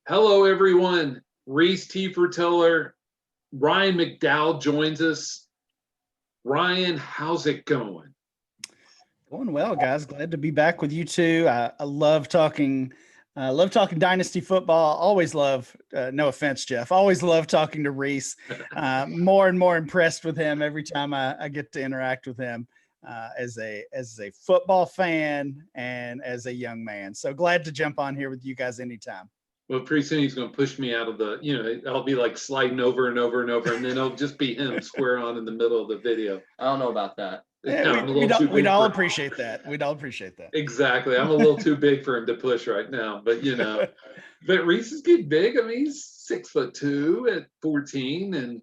Hello, everyone. Rhys T. Fertiller, Ryan McDowell joins us. Ryan, how's it going? Going well, guys. Glad to be back with you too. I love talking. Love talking dynasty football. Always love. No offense, Jeff. Always love talking to Rhys. More and more impressed with him every time I get to interact with him as a football fan and as a young man. So glad to jump on here with you guys anytime. Well, pretty soon he's going to push me out of I'll be like sliding over and over and over, and then it'll just be him square on in the middle of the video. I don't know about that. Yeah, we'd all appreciate that. We'd all appreciate that. Exactly. I'm a little too big for him to push right now, but but Rhys is getting big. I mean, he's 6'2" at 14, and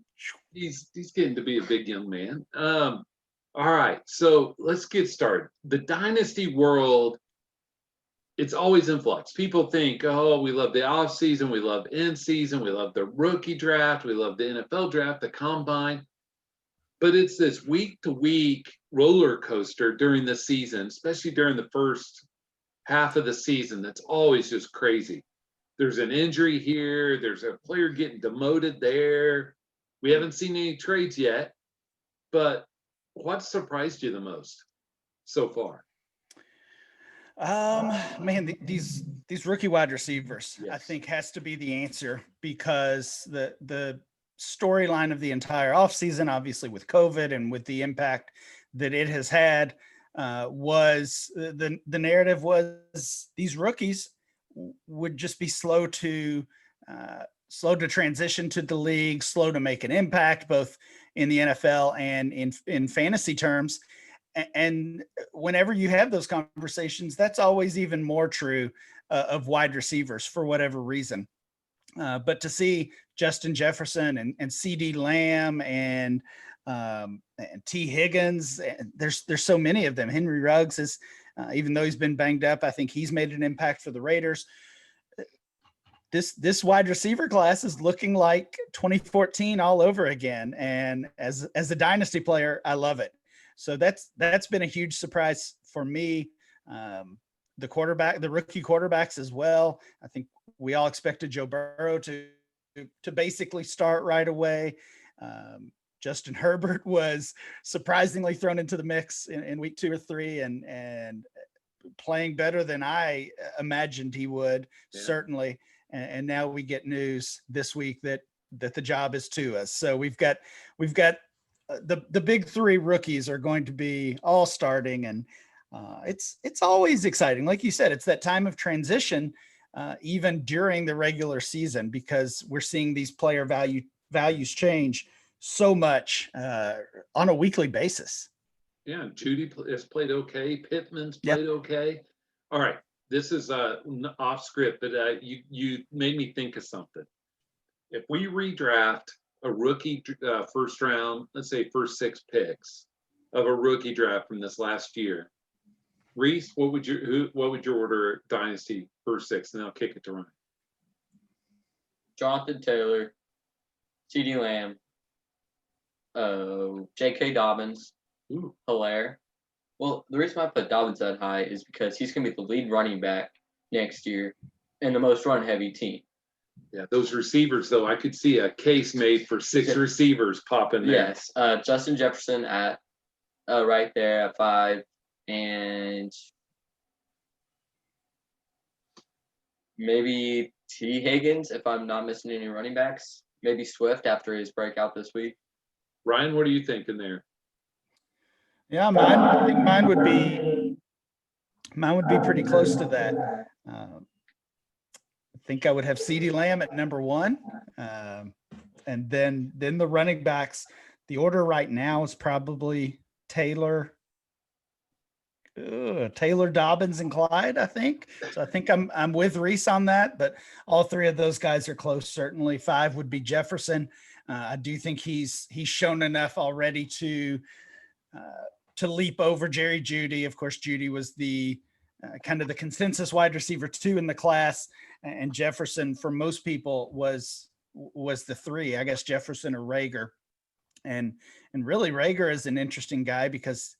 he's getting to be a big young man. All right, so let's get started. The dynasty world, it's always in flux. People think, oh, we love the off season, we love in season, we love the rookie draft, we love the NFL draft, the combine. But it's this week to week roller coaster during the season, especially during the first half of the season. That's always just crazy. There's an injury here. There's a player getting demoted there. We haven't seen any trades yet, but what surprised you the most so far? Man, these rookie wide receivers, Yes. I think, has to be the answer, because the storyline of the entire offseason, obviously with COVID and with the impact that it has had, was the narrative was these rookies would just be slow to transition to the league, slow to make an impact, both in the NFL and in fantasy terms. And whenever you have those conversations, that's always even more true of wide receivers for whatever reason. But to see Justin Jefferson and CD Lamb and T Higgins, there's so many of them. Henry Ruggs is, even though he's been banged up, I think he's made an impact for the Raiders. This wide receiver class is looking like 2014 all over again. And as a dynasty player, I love it. So that's been a huge surprise for me. The rookie quarterbacks as well. I think we all expected Joe Burrow to basically start right away. Justin Herbert was surprisingly thrown into the mix in week 2 or 3 and playing better than I imagined he would, certainly. And now we get news this week that the job is to us. So we've got the big 3 rookies are going to be all starting, and it's always exciting. Like you said, it's that time of transition, even during the regular season, because we're seeing these player values change so much on a weekly basis. Yeah, Judy has played okay. Pittman's played okay. All right, this is off script, but you made me think of something. If we redraft a rookie first round, let's say first 6 picks of a rookie draft from this last year, Rhys, what would your order dynasty first 6? And I'll kick it to Ryan. Jonathan Taylor, CD Lamb, J.K. Dobbins, Hilaire. Well, the reason why I put Dobbins that high is because he's going to be the lead running back next year in the most run-heavy team. Yeah, those receivers, though, I could see a case made for 6 receivers popping there. Yes, Justin Jefferson at right there at 5, and maybe T. Higgins if I'm not missing any running backs. Maybe Swift after his breakout this week. Ryan, what are you thinking there? Yeah, I think mine would be pretty close to that. I think I would have CeeDee Lamb at number 1, and then the running backs. The order right now is probably Taylor, Dobbins, and Clyde, I think. So I think I'm with Rhys on that, but all 3 of those guys are close. Certainly 5 would be Jefferson. I do think he's shown enough already to leap over Jerry Jeudy. Of course, Jeudy was the kind of the consensus wide receiver 2 in the class, and Jefferson for most people was the 3. I guess Jefferson or Rager, and really Rager is an interesting guy because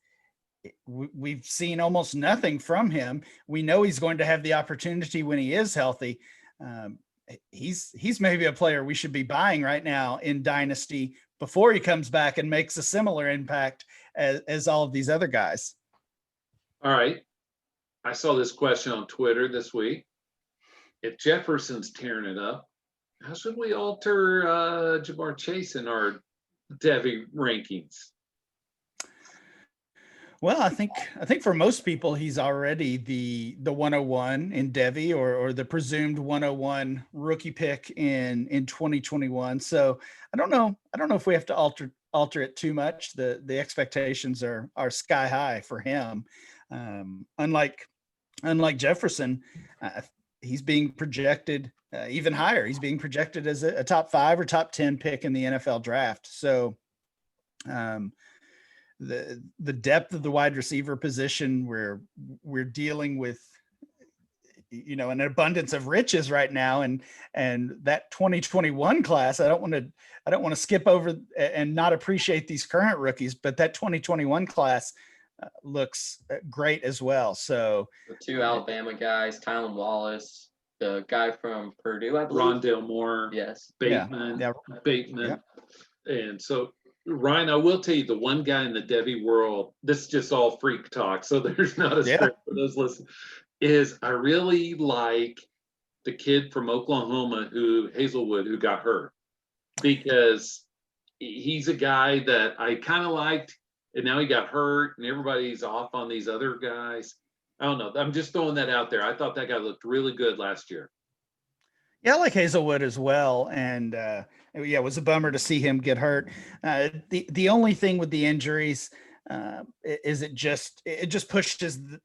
we've seen almost nothing from him. We know he's going to have the opportunity when he is healthy. he's maybe a player we should be buying right now in Dynasty before he comes back and makes a similar impact as all of these other guys. All right. I saw this question on Twitter this week. If Jefferson's tearing it up, how should we alter Jamar Chase in our Devy rankings? Well, I think for most people, he's already the 101 in Devy or the presumed 101 rookie pick in 2021. So I don't know if we have to alter it too much. The expectations are sky high for him. Unlike Jefferson, he's being projected even higher. He's being projected as a top 5 or top 10 pick in the NFL draft. So the depth of the wide receiver position, we're dealing with, an abundance of riches right now. And that 2021 class, I don't want to skip over and not appreciate these current rookies, but that 2021 class looks great as well. So the 2 Alabama guys, Tylan Wallace, the guy from Purdue, I believe. Rondale Moore. Yes. Bateman. Yeah. Bateman. Yeah. And so, Ryan, I will tell you the one guy in the Devy world, this is just all freak talk, so there's not a script for those listening, is I really like the kid from Oklahoma Hazelwood, who got hurt, because he's a guy that I kind of liked, and now he got hurt, and everybody's off on these other guys. I don't know. I'm just throwing that out there. I thought that guy looked really good last year. Yeah, I like Hazelwood as well. And it was a bummer to see him get hurt. The only thing with the injuries is it just pushes the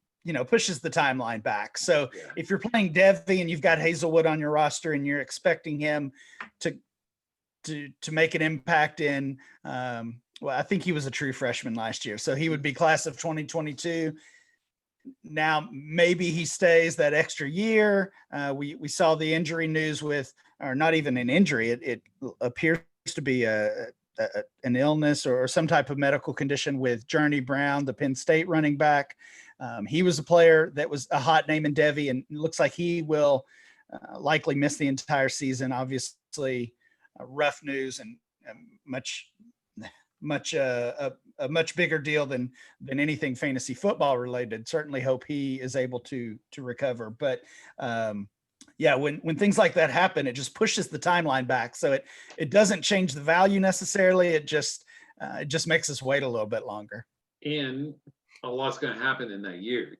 timeline back. So if you're playing Devy and you've got Hazelwood on your roster and you're expecting him to make an impact in, I think he was a true freshman last year, so he would be class of 2022. Now, maybe he stays that extra year. We saw the injury news or not even an injury. It appears to be an illness or some type of medical condition with Journey Brown, the Penn State running back. He was a player that was a hot name in Devy, and it looks like he will likely miss the entire season. Obviously, rough news and a much bigger deal than anything fantasy football related. Certainly hope he is able to recover. But when things like that happen, it just pushes the timeline back. So it doesn't change the value necessarily. It just makes us wait a little bit longer. And a lot's going to happen in that year.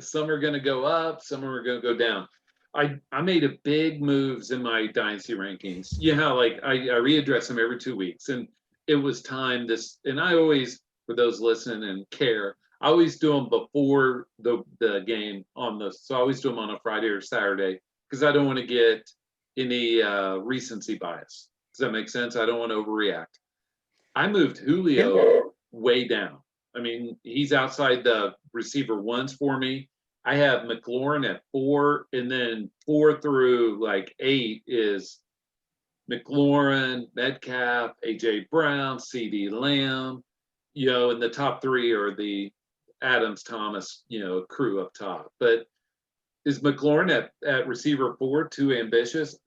Some are going to go up, some are going to go down. I made a big moves in my dynasty rankings. Like I readdress them every 2 weeks, and it was time and I always, for those listening and care, I always do them before the game so I always do them on a Friday or Saturday, because I don't want to get any recency bias. Does that make sense? I don't want to overreact. I moved Julio way down. I mean, he's outside the receiver ones for me. I have McLaurin at 4, and then 4 through 8 is McLaurin, Metcalf, AJ Brown, CD Lamb, and the top 3 are the Adams, Thomas, crew up top. But is McLaurin at receiver 4 too ambitious?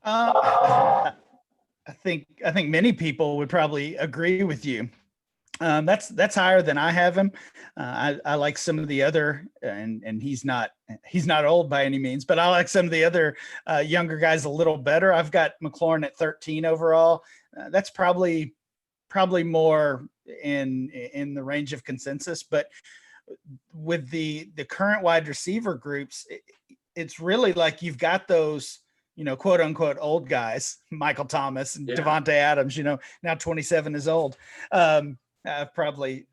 I think many people would probably agree with you. That's higher than I have him. I like some of the other, and he's not old by any means, but I like some of the other younger guys a little better. I've got McLaurin at 13 overall. That's probably more in the range of consensus. But with the current wide receiver groups, it's really like you've got those, quote unquote old guys, Michael Thomas and Devontae Adams. Now 27 is old. I've probably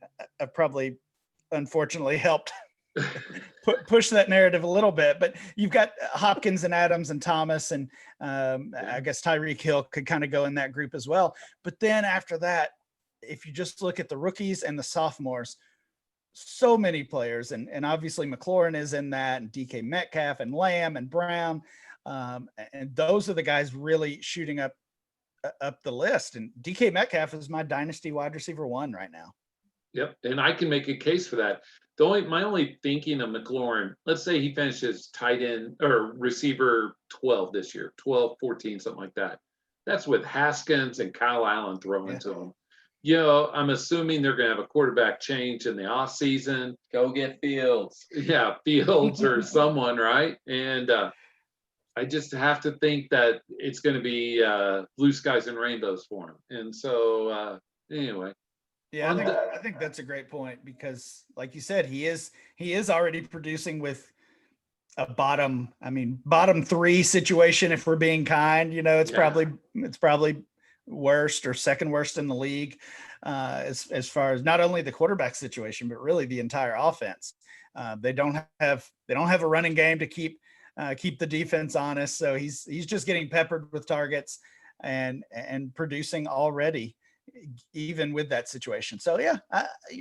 unfortunately helped push that narrative a little bit, but you've got Hopkins and Adams and Thomas, and I guess Tyreek Hill could kind of go in that group as well. But then after that, if you just look at the rookies and the sophomores, so many players, and obviously McLaurin is in that, and DK Metcalf and Lamb and Brown, and those are the guys really shooting up the list. And DK Metcalf is my dynasty wide receiver 1 right now. Yep. And I can make a case for that. my only thinking of McLaurin, let's say he finishes tight end or receiver 12 this year, 12, 14, something like that. That's with Haskins and Kyle Allen throwing to him. I'm assuming they're going to have a quarterback change in the offseason. Go get Fields. Yeah, Fields or someone, right? And I just have to think that it's going to be blue skies and rainbows for him. And so, anyway. Yeah, I think that's a great point because, like you said, he is already producing with a bottom 3 situation. If we're being kind, it's probably worst or second worst in the league as far as not only the quarterback situation, but really the entire offense. They don't have a running game to keep the defense honest. So he's just getting peppered with targets and producing already, even with that situation. So yeah,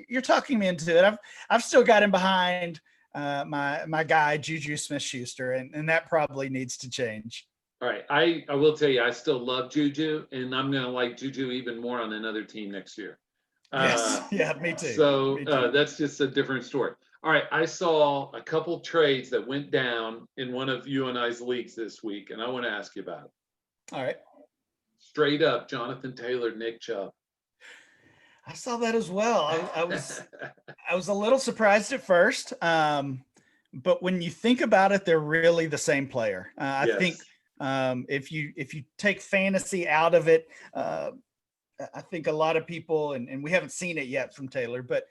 you're talking me into it. I've still got him behind my guy Juju Smith-Schuster, and that probably needs to change. All right, I will tell you, I still love Juju, and I'm going to like Juju even more on another team next year. Yes, yeah, me too. So Me too. that's just a different story. All right, I saw a couple trades that went down in one of you and I's leagues this week, and I want to ask you about it. All right. Straight up, Jonathan Taylor, Nick Chubb. I saw that as well. I was a little surprised at first, but when you think about it, they're really the same player. I think if you take fantasy out of it, I think a lot of people, and we haven't seen it yet from Taylor, but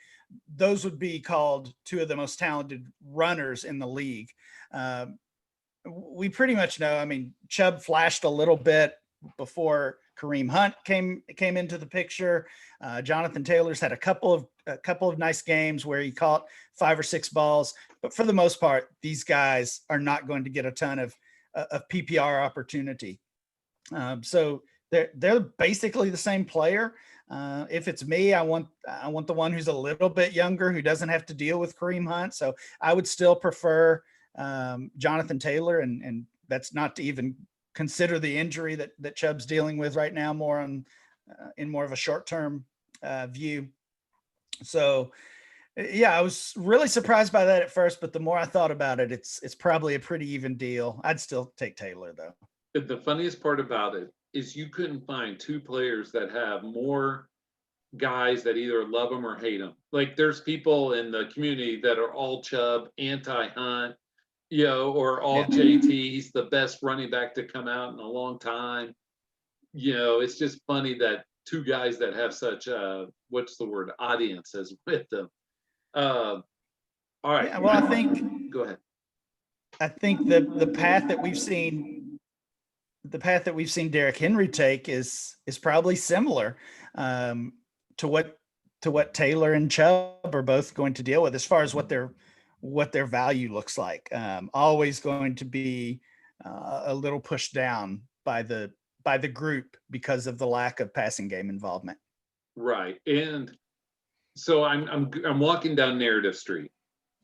those would be called two of the most talented runners in the league. We pretty much know. I mean, Chubb flashed a little bit before Kareem Hunt came into the picture. Jonathan Taylor's had a couple of nice games where he caught 5 or 6 balls, but for the most part, these guys are not going to get a ton of PPR opportunity. So they're basically the same player. If it's me, I want the one who's a little bit younger, who doesn't have to deal with Kareem Hunt. So I would still prefer Jonathan Taylor, and that's not to even consider the injury that Chubb's dealing with right now, more in more of a short-term view. So yeah, I was really surprised by that at first, but the more I thought about it, it's probably a pretty even deal. I'd still take Taylor though. The funniest part about it is you couldn't find 2 players that have more guys that either love him or hate him. Like there's people in the community that are all Chubb, anti-Hunt, or all JT. He's the best running back to come out in a long time. It's just funny that 2 guys that have such audiences with them. All right. Yeah, well, I think. Go ahead. I think the path that we've seen Derrick Henry take is probably similar to what Taylor and Chubb are both going to deal with as far as what their value looks like. Always going to be a little pushed down by the group because of the lack of passing game involvement. Right. And so I'm walking down Narrative Street.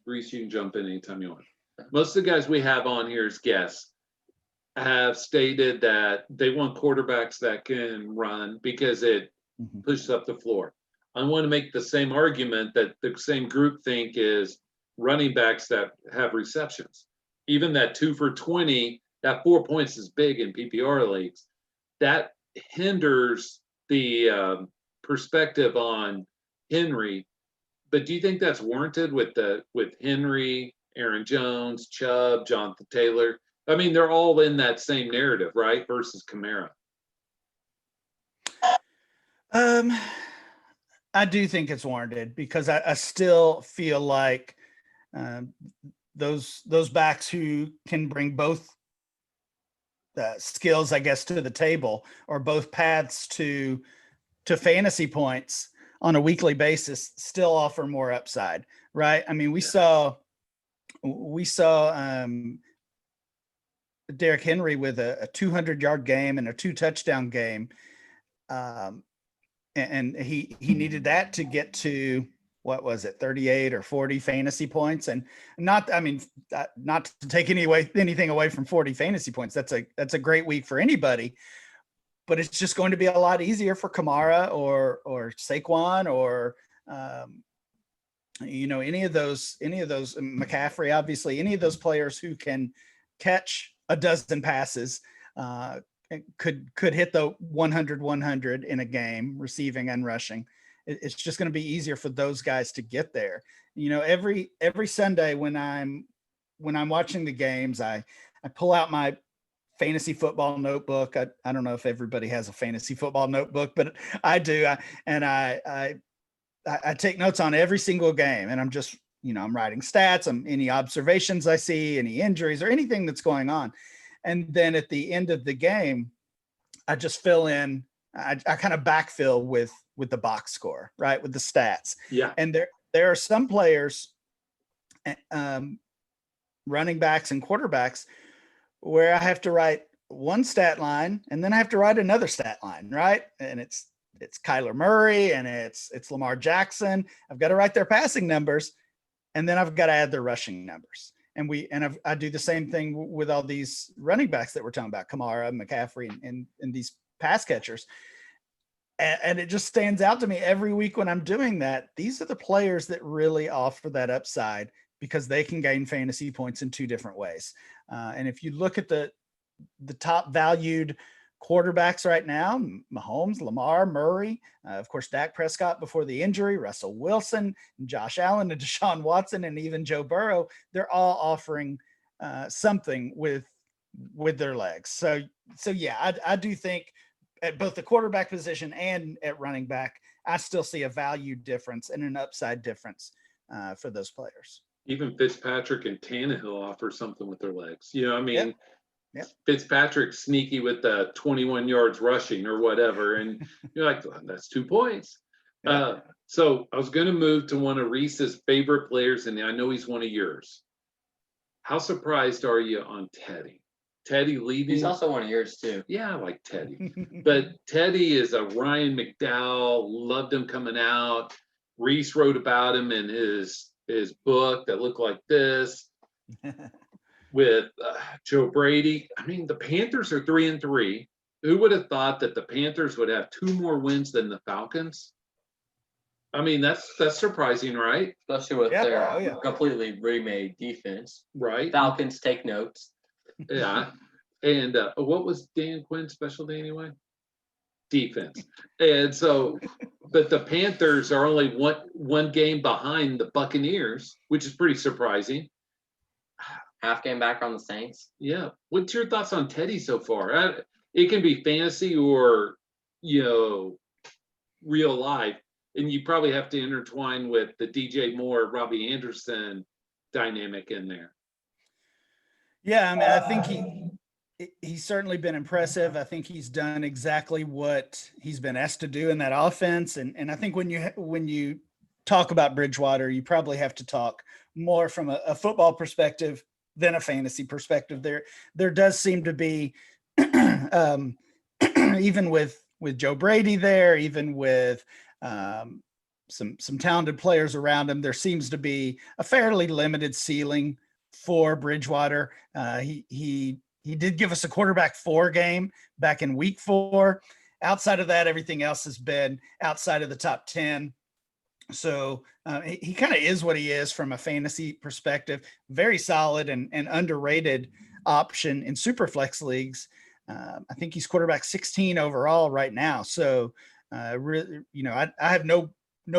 Rhys, you can jump in anytime you want. Most of the guys we have on here as guests have stated that they want quarterbacks that can run because it pushes up the floor. I want to make the same argument that the same group think is running backs that have receptions. Even that 2 for 20, that 4 points is big in PPR leagues. That hinders the perspective on Henry. But do you think that's warranted with Henry, Aaron Jones, Chubb, Jonathan Taylor? I mean, they're all in that same narrative, right? Versus Kamara. I do think it's warranted because I still feel like those backs who can bring both skills, I guess, to the table, or both paths to fantasy points on a weekly basis still offer more upside, right? I mean, we saw Derrick Henry with a 200-yard game and a 2 touchdown game. And he needed that to get to, what was it, 38 or 40 fantasy points. And not to take anything away from 40 fantasy points. That's a great week for anybody, but it's just going to be a lot easier for Kamara or Saquon or any of those McCaffrey, obviously, any of those players who can catch a dozen passes could hit the 100 in a game, receiving and rushing. It's just going to be easier for those guys to get there. Every Sunday when I'm watching the games, I pull out my fantasy football notebook. I don't know if everybody has a fantasy football notebook, but I do. I take notes on every single game, and I'm just, I'm writing stats, any observations I see, any injuries or anything that's going on. And then at the end of the game, I just fill in, I kind of backfill with the box score, right? With the stats. Yeah. And there are some players, running backs and quarterbacks, where I have to write one stat line and then I have to write another stat line, right? And it's Kyler Murray and it's Lamar Jackson. I've got to write their passing numbers, and then I've got to add their rushing numbers. And I do the same thing with all these running backs that we're talking about, Kamara, McCaffrey, and these pass catchers. And it just stands out to me every week when I'm doing that. These are the players that really offer that upside because they can gain fantasy points in two different ways. And if you look at the top valued quarterbacks right now, Mahomes, Lamar, Murray, of course, Dak Prescott before the injury, Russell Wilson, Josh Allen, and Deshaun Watson, and even Joe Burrow, they're all offering something with their legs. So yeah, I do think at both the quarterback position and at running back, I still see a value difference and an upside difference for those players. Even Fitzpatrick and Tannehill offer something with their legs. Yep. Fitzpatrick sneaky with the 21 yards rushing or whatever. And you're like, well, that's 2 points. Yeah. So I was going to move to one of Rhys's favorite players, and I know he's one of yours. How surprised are you on Teddy? Teddy leading. He's also one of yours too. Yeah, I like Teddy. But Teddy is a Ryan McDowell, loved him coming out. Rhys wrote about him in his book that looked like this. With Joe Brady. I mean, the Panthers are 3-3. Who would have thought that the Panthers would have 2 more wins than the Falcons? I mean, that's surprising, right? Especially with their completely remade defense. Right. Falcons take notes. Yeah. And what was Dan Quinn's specialty anyway? Defense. And so, but the Panthers are only one game behind the Buccaneers, which is pretty surprising. Half game back on the Saints. Yeah. What's your thoughts on Teddy so far? It can be fantasy or, real life. And you probably have to intertwine with the DJ Moore, Robbie Anderson dynamic in there. Yeah. I mean, I think he's certainly been impressive. I think he's done exactly what he's been asked to do in that offense. And I think when you talk about Bridgewater, you probably have to talk more from a football perspective than a fantasy perspective. There does seem to be, even with Joe Brady there, even with some talented players around him, there seems to be a fairly limited ceiling for Bridgewater. He did give us a quarterback 4 game back in week 4. Outside of that, everything else has been outside of the top 10. So he kind of is what he is from a fantasy perspective. Very solid and underrated option in super flex leagues. I think he's quarterback 16 overall right now. So really, I have no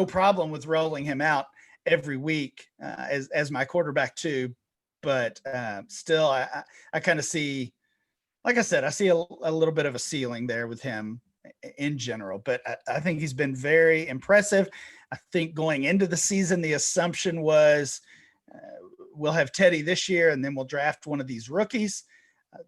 problem with rolling him out every week as my quarterback 2. But still, I kind of see, like I said, I see a little bit of a ceiling there with him in general. But I think he's been very impressive. I think going into the season, the assumption was we'll have Teddy this year and then we'll draft one of these rookies.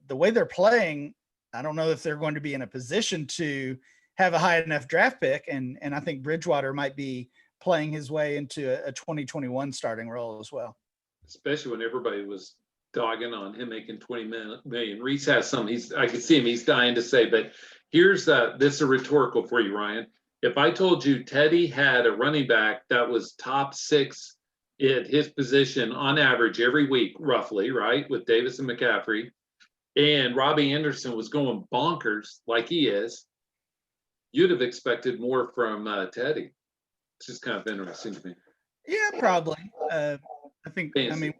The way they're playing, I don't know if they're going to be in a position to have a high enough draft pick. And I think Bridgewater might be playing his way into a 2021 starting role as well. Especially when everybody was dogging on him making 20 million. Rhys has some, I can see him, he's dying to say, but here's this is a rhetorical for you, Ryan. If I told you Teddy had a running back that was top 6 at his position on average every week, roughly, right, with Davis and McCaffrey, and Robbie Anderson was going bonkers like he is, you'd have expected more from Teddy. It's just kind of interesting to me. Yeah, probably. I think, I Fancy.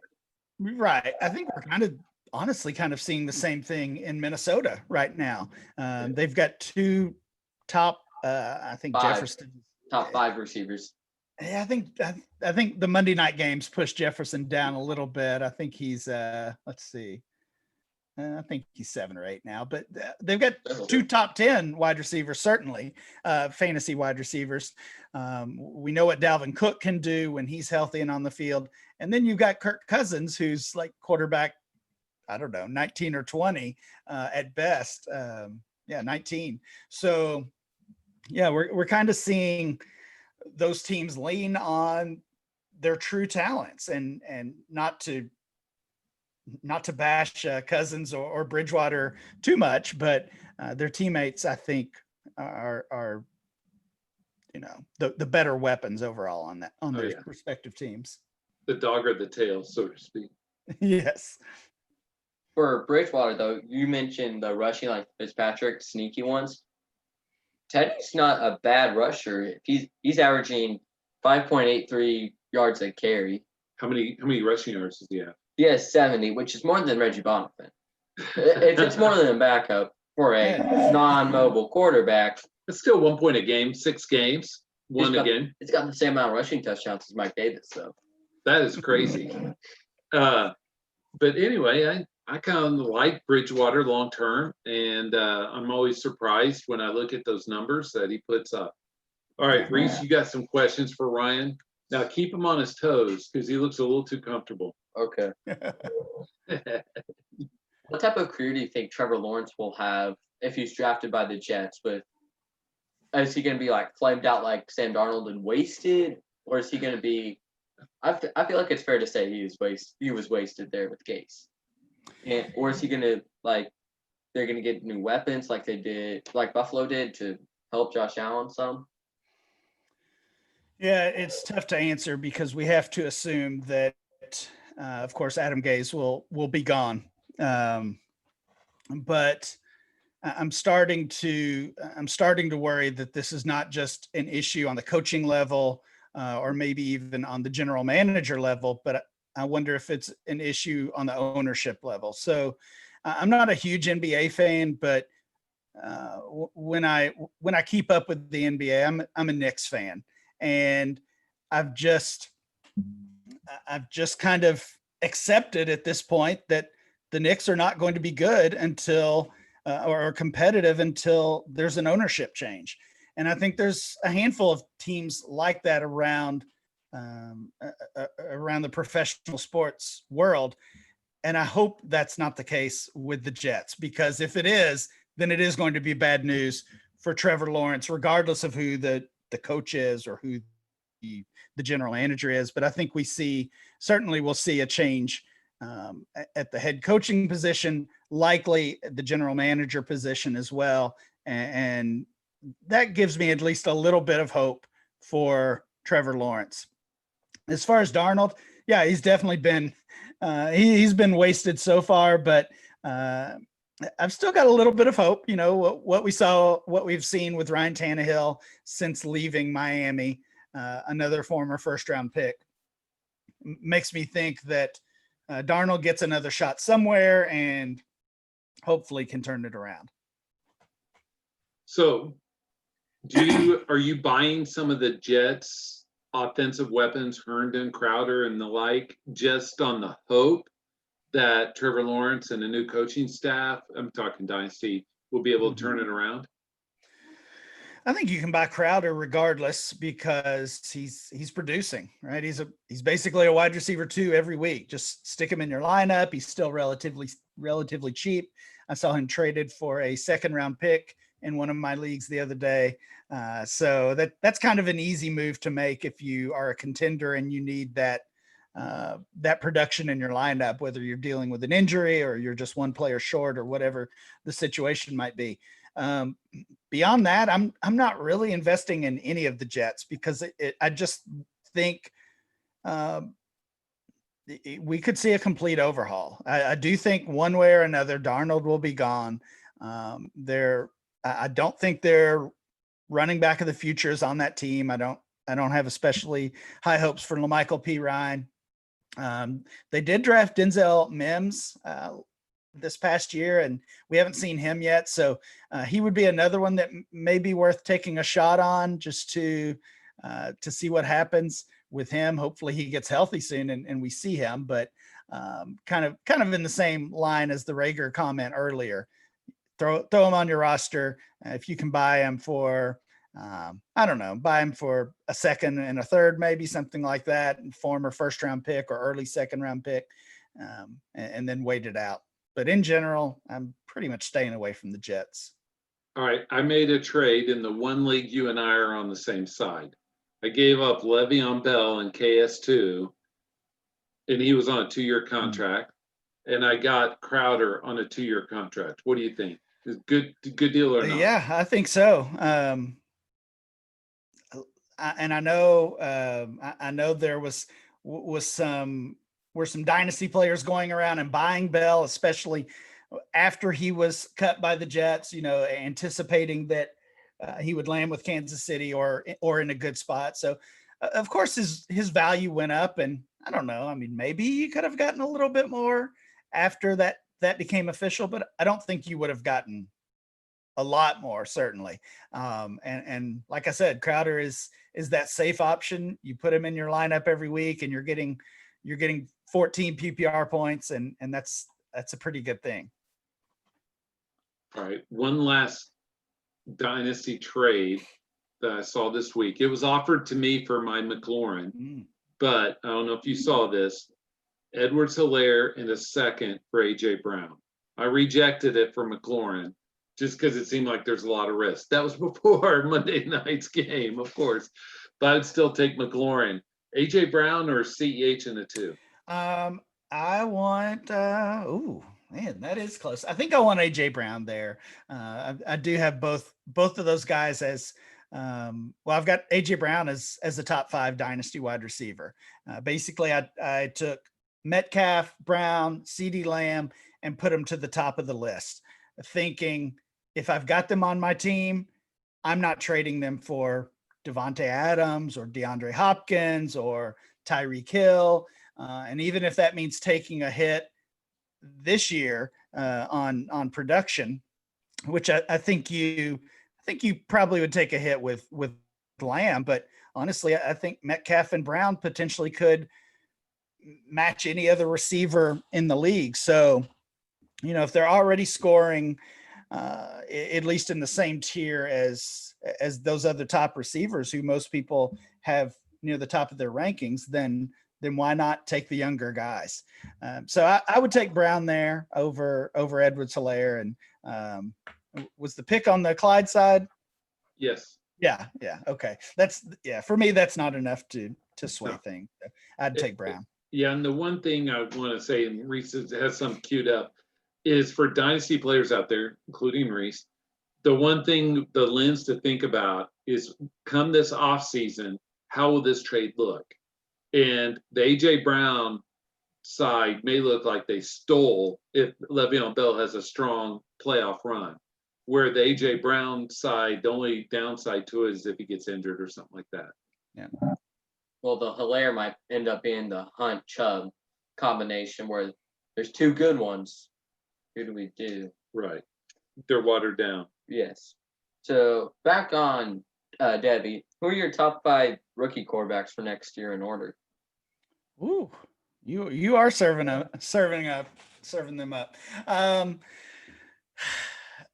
mean, right. I think we're kind of honestly kind of seeing the same thing in Minnesota right now. They've got two top, I think Five. Jefferson. Top 5 receivers. Yeah, I think the Monday night games pushed Jefferson down a little bit. I think he's let's see. I think he's 7 or 8 now, but they've got two top 10 wide receivers, certainly fantasy wide receivers. We know what Dalvin Cook can do when he's healthy and on the field. And then you've got Kirk Cousins, who's like quarterback, I don't know, 19 or 20 at best. Yeah, 19. So yeah, we're kind of seeing those teams lean on their true talents and not to bash Cousins or Bridgewater too much, but their teammates, I think, are the better weapons overall on their respective teams. The dog or the tail, so to speak. Yes. For Bridgewater, though, you mentioned the rushing like Fitzpatrick, sneaky ones. Teddy's not a bad rusher. He's averaging 5.83 yards a carry. How many rushing yards does he have? He has 70, which is more than Reggie Bonifant. It's more than a backup for a non-mobile quarterback. It's still 1 point a game, 6 games, one a game. It's got the same amount of rushing touchdowns as Mike Davis, though. That is crazy. But anyway, I kind of like Bridgewater long term, and I'm always surprised when I look at those numbers that he puts up. All right, Rhys, you got some questions for Ryan? Now keep him on his toes because he looks a little too comfortable. Okay. What type of career do you think Trevor Lawrence will have if he's drafted by the Jets? Is he going to be like flamed out like Sam Darnold and wasted, or is he going to be? I feel like it's fair to say he was wasted there with Gase, or is he going to they're going to get new weapons like Buffalo did to help Josh Allen some? Yeah, it's tough to answer because we have to assume that, of course, Adam Gase will be gone. But I'm starting to worry that this is not just an issue on the coaching level or maybe even on the general manager level, but I wonder if it's an issue on the ownership level. So I'm not a huge NBA fan, but when I keep up with the NBA, I'm a Knicks fan, and I've just kind of accepted at this point that the Knicks are not going to be good until or competitive until there's an ownership change. And I think there's a handful of teams like that around the professional sports world. And I hope that's not the case with the Jets, because if it is, then it is going to be bad news for Trevor Lawrence, regardless of who the coach is or who the general manager is. But I think we'll see a change at the head coaching position, likely the general manager position as well. And that gives me at least a little bit of hope for Trevor Lawrence. As far as Darnold, yeah, he's definitely been he's been wasted so far, but I've still got a little bit of hope. You know, what we've seen with Ryan Tannehill since leaving Miami, another former first-round pick, makes me think that Darnold gets another shot somewhere and hopefully can turn it around. So are you buying some of the Jets' offensive weapons, Herndon, Crowder, and the like, just on the hope that Trevor Lawrence and a new coaching staff, I'm talking Dynasty, will be able to turn it around? I think you can buy Crowder regardless because he's producing, right? He's basically a wide receiver 2 every week. Just stick him in your lineup. He's still relatively cheap. I saw him traded for a 2nd-round pick in one of my leagues the other day. So that's kind of an easy move to make if you are a contender and you need that production in your lineup, whether you're dealing with an injury or you're just one player short or whatever the situation might be. Beyond that, I'm not really investing in any of the Jets because I just think we could see a complete overhaul. I do think one way or another, Darnold will be gone. I don't think their running back of the future is on that team. I don't don't have especially high hopes for LaMichael P. Ryan. They did draft Denzel Mims this past year, and we haven't seen him yet. So he would be another one that may be worth taking a shot on, just to see what happens with him. Hopefully he gets healthy soon and we see him, but kind of in the same line as the Rager comment earlier. Throw him on your roster. If you can buy him for, I don't know, buy him for a second and a third, maybe something like that, and former first round pick or early second round pick, and then wait it out. But in general, I'm pretty much staying away from the Jets. All right, I made a trade in the one league you and I are on the same side. I gave up Le'Veon Bell and KS2, and he was on a 2-year contract, and I got Crowder on a 2-year contract. What do you think? Is good deal or not? Yeah, I think so. I know there was some Dynasty players going around and buying Bell, especially after he was cut by the Jets, anticipating that he would land with Kansas City or in a good spot. So of course his value went up, and I don't know. I mean, maybe you could have gotten a little bit more after that became official, but I don't think you would have gotten a lot more, certainly. And like I said, Crowder is that safe option. You put him in your lineup every week, and you're getting 14 PPR points, and that's a pretty good thing. All right, one last Dynasty trade that I saw this week. It was offered to me for my McLaurin, but I don't know if you saw this. Edwards-Helaire and a second for A.J. Brown. I rejected it for McLaurin just because it seemed like there's a lot of risk. That was before Monday night's game, of course, but I'd still take McLaurin. A.J. Brown or CEH in the 2? I want, man, that is close. I think I want A.J. Brown there. I do have both of those guys as, I've got A.J. Brown as a top 5 Dynasty wide receiver. Basically, I took Metcalf, Brown, CeeDee Lamb, and put them to the top of the list, thinking if I've got them on my team, I'm not trading them for Devontae Adams or DeAndre Hopkins or Tyreek Hill. And even if that means taking a hit this year on production, which I think you probably would take a hit with Lamb, but honestly, I think Metcalf and Brown potentially could match any other receiver in the league. So, if they're already scoring at least in the same tier as those other top receivers who most people have near the top of their rankings, then why not take the younger guys? So I would take Brown there over Edwards-Helaire. And was the pick on the Clyde side? Yes. Yeah. Okay. For me, that's not enough to sway things. I'd take Brown. Yeah, and the one thing I want to say, and Rhys has some queued up, is for Dynasty players out there, including Rhys, the one thing, the lens to think about is come this offseason, how will this trade look? And the A.J. Brown side may look like they stole if Le'Veon Bell has a strong playoff run, where the A.J. Brown side, the only downside to it is if he gets injured or something like that. Yeah. Well, the Helaire might end up being the Hunt Chubb combination where there's 2 good ones. Who do we do? Right. They're watered down. Yes. So back on Devy, who are your top 5 rookie quarterbacks for next year in order? Ooh, you are serving them up.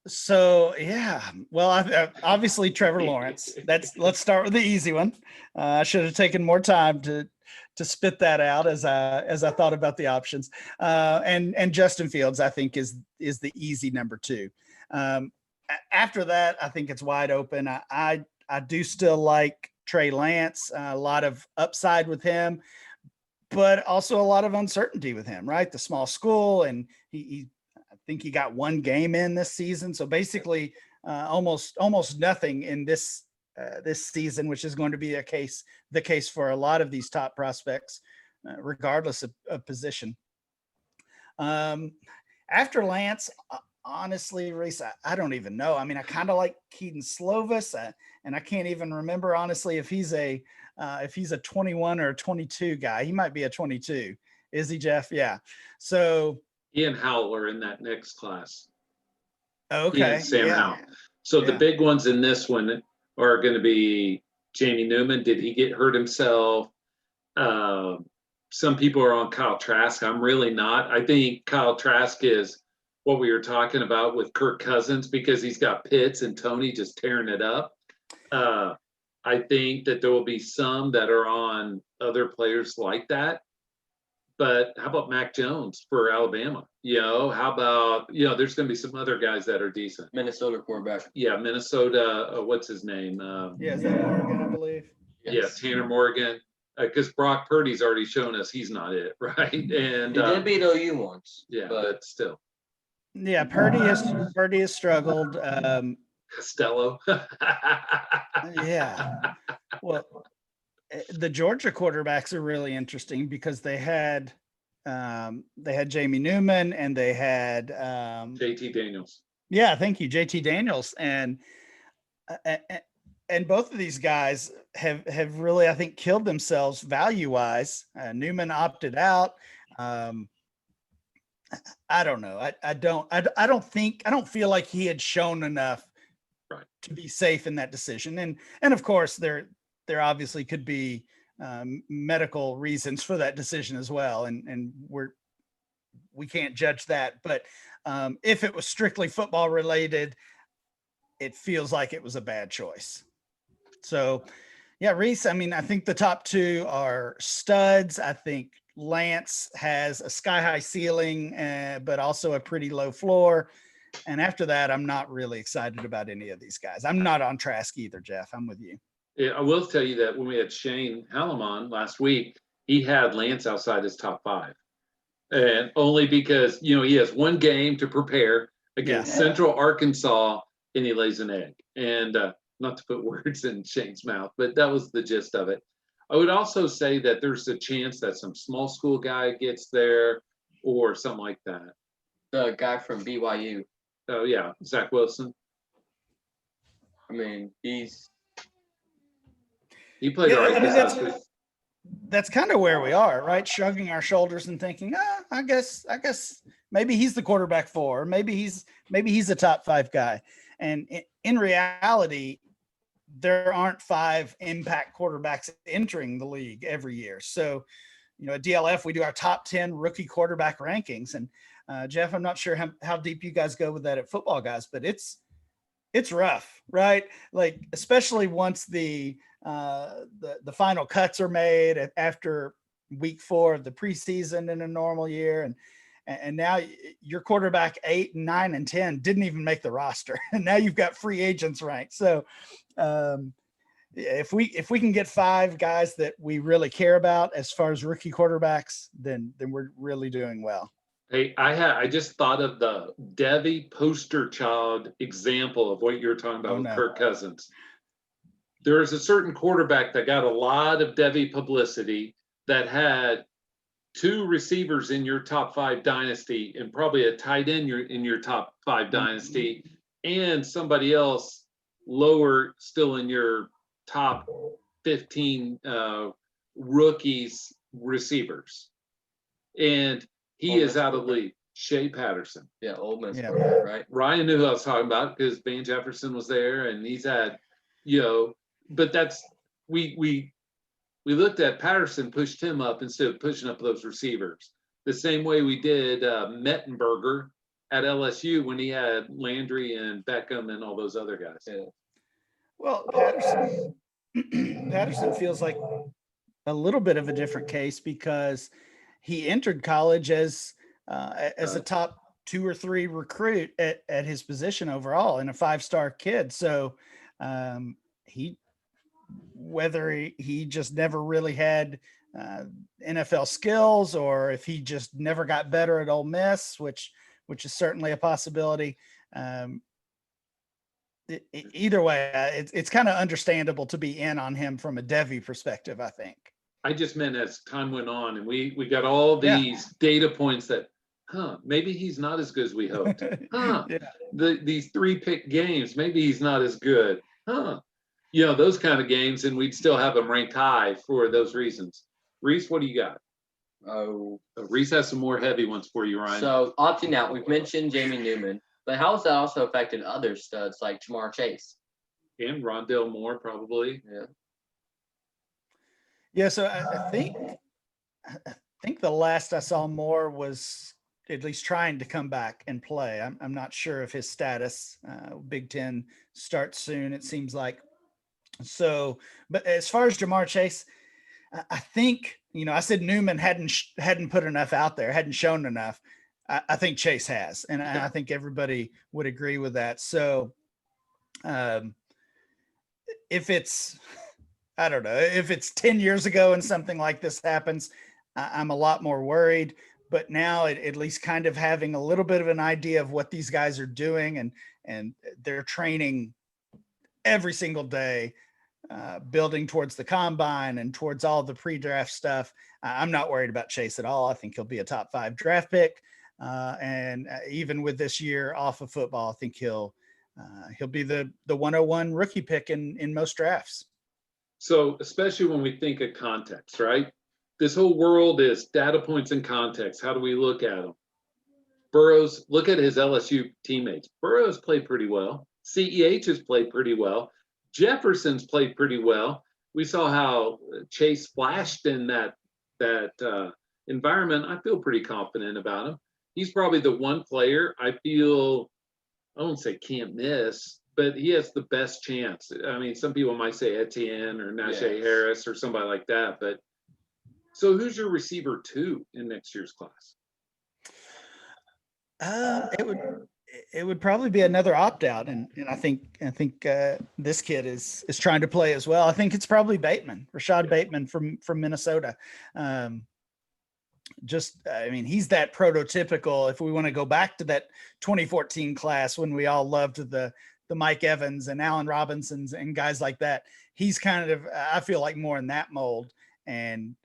So yeah, well, obviously Trevor Lawrence. Let's start with the easy one. I should have taken more time to spit that out as I thought about the options. And Justin Fields, I think is the easy number 2. After that, I think it's wide open. I do still like Trey Lance. A lot of upside with him, but also a lot of uncertainty with him. Right, the small school, and I think he got 1 game in this season. So basically almost nothing in this season, which is going to be the case for a lot of these top prospects, regardless of position. After Lance, honestly, Rhys, I don't even know. I mean, I kind of like Keaton Slovis, and I can't even remember honestly if he's a 21 or a 22 guy. He might be a 22. Is he, Jeff? Yeah. So Ian Howell are in that next class. okay, Ian Sam yeah, Howell. So the yeah. big ones in this one are going to be Jamie Newman. Did he get hurt himself? Some people are on Kyle Trask. I'm really not. I think Kyle Trask is what we were talking about with Kirk Cousins because he's got Pitts and Tony just tearing it up. I think that there will be some that are on other players like that. But how about Mac Jones for Alabama? How about, there's going to be some other guys that are decent. Minnesota quarterback. Yeah, Minnesota, what's his name? Yeah, is that Morgan, I believe? Yes. Yeah, Tanner Morgan. Because Brock Purdy's already shown us he's not it, right? And He did beat OU once. yeah, but but still. Yeah, Purdy has struggled. Costello. Yeah. Well, the Georgia quarterbacks are really interesting because they had Jamie Newman and they had JT Daniels. Yeah, thank you, JT Daniels, and both of these guys have really, I think, killed themselves value wise. Newman opted out. I don't know. I don't feel like he had shown enough Right. to be safe in that decision. And of course there obviously could be medical reasons for that decision as well. And we can't judge that, but if it was strictly football related, it feels like it was a bad choice. So yeah, Rhys, I mean, I think the top two are studs. I think Lance has a sky high ceiling, but also a pretty low floor. And after that, I'm not really excited about any of these guys. I'm not on Trask either, Jeff. I'm with you. Yeah, I will tell you that when we had Shane Hallam on last week, he had Lance outside his top 5. And only because, he has one game to prepare against Central Arkansas and he lays an egg. And not to put words in Shane's mouth, but that was the gist of it. I would also say that there's a chance that some small school guy gets there or something like that. The guy from BYU. Oh, yeah, Zach Wilson. I mean, he played all right this last week. That's kind of where we are, right? Shrugging our shoulders and thinking, I guess maybe he's the quarterback 4, maybe he's a top 5 guy. And in reality, there aren't 5 impact quarterbacks entering the league every year. So, at DLF, we do our top 10 rookie quarterback rankings. And Jeff, I'm not sure how deep you guys go with that at Football Guys, but it's rough, right? Like, especially once the final cuts are made after week 4 of the preseason in a normal year. And now your quarterback 8, 9, and 10 didn't even make the roster. And now you've got free agents ranked. So if we can get 5 guys that we really care about as far as rookie quarterbacks, then we're really doing well. Hey, I just thought of the Devy poster child example of what you're talking about with Kirk Cousins. There is a certain quarterback that got a lot of Devy publicity that had 2 receivers in your top 5 dynasty and probably a tight end in your top 5 dynasty and somebody else lower still in your top 15 rookies receivers. And he is out of the league. Shea Patterson. Yeah, Ole Miss, right? Ryan knew who I was talking about because Van Jefferson was there and he's had, but that's, we looked at Patterson, pushed him up instead of pushing up those receivers. The same way we did Mettenberger at LSU when he had Landry and Beckham and all those other guys. Yeah. Well, Patterson feels like a little bit of a different case because he entered college as a top 2 or 3 recruit at his position overall and a 5-star kid. So whether he just never really had NFL skills or if he just never got better at Ole Miss, which is certainly a possibility. Either way, it's kind of understandable to be in on him from a Devy perspective, I think. I just meant as time went on and we got all these data points that maybe he's not as good as we hoped. Yeah. These 3-pick games, maybe he's not as good. Those kind of games, and we'd still have him ranked high for those reasons. Rhys, what do you got? Rhys has some more heavy ones for you, Ryan. So opting out, we've mentioned Jamie Newman, but how has that also affected other studs like Jamar Chase? And Rondale Moore, probably. Yeah, so I think the last I saw Moore was at least trying to come back and play. I'm not sure of his status. Big Ten starts soon, it seems like. So, but as far as Jamar Chase, I think, I said Newman hadn't put enough out there, hadn't shown enough. I think Chase has, and I think everybody would agree with that. So, if it's, I don't know, if it's 10 years ago and something like this happens, I'm a lot more worried. But now at least kind of having a little bit of an idea of what these guys are doing, and they're training every single day, building towards the combine and towards all the pre-draft stuff. I'm not worried about Chase at all. I think he'll be a top 5 draft pick. And even with this year off of football, I think he'll be the 101 rookie pick in most drafts. So especially when we think of context, right? This whole world is data points and context. How do we look at them? Burrows, look at his LSU teammates. Burrows played pretty well. CEH has played pretty well. Jefferson's played pretty well. We saw how Chase flashed in that environment. I feel pretty confident about him. He's probably the one player I feel, I won't say can't miss, but he has the best chance. I mean, some people might say Etienne or Najee Harris or somebody like that. But so who's your receiver 2 in next year's class? It would probably be another opt-out, and I think this kid is trying to play as well. I think it's probably Rashad Bateman from Minnesota. He's that prototypical. If we want to go back to that 2014 class when we all loved the Mike Evans and Allen Robinsons and guys like that, he's kind of, I feel like, more in that mold, and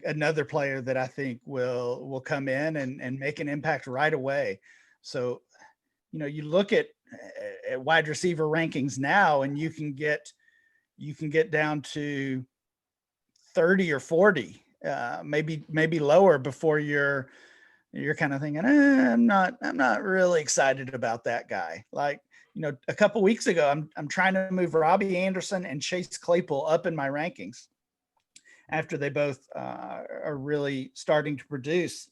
another player that I think will come in and make an impact right away. So, you look at wide receiver rankings now, and you can get down to 30 or 40, maybe lower before you're kind of thinking, I'm not really excited about that guy. Like, a couple weeks ago, I'm trying to move Robbie Anderson and Chase Claypool up in my rankings after they both are really starting to produce,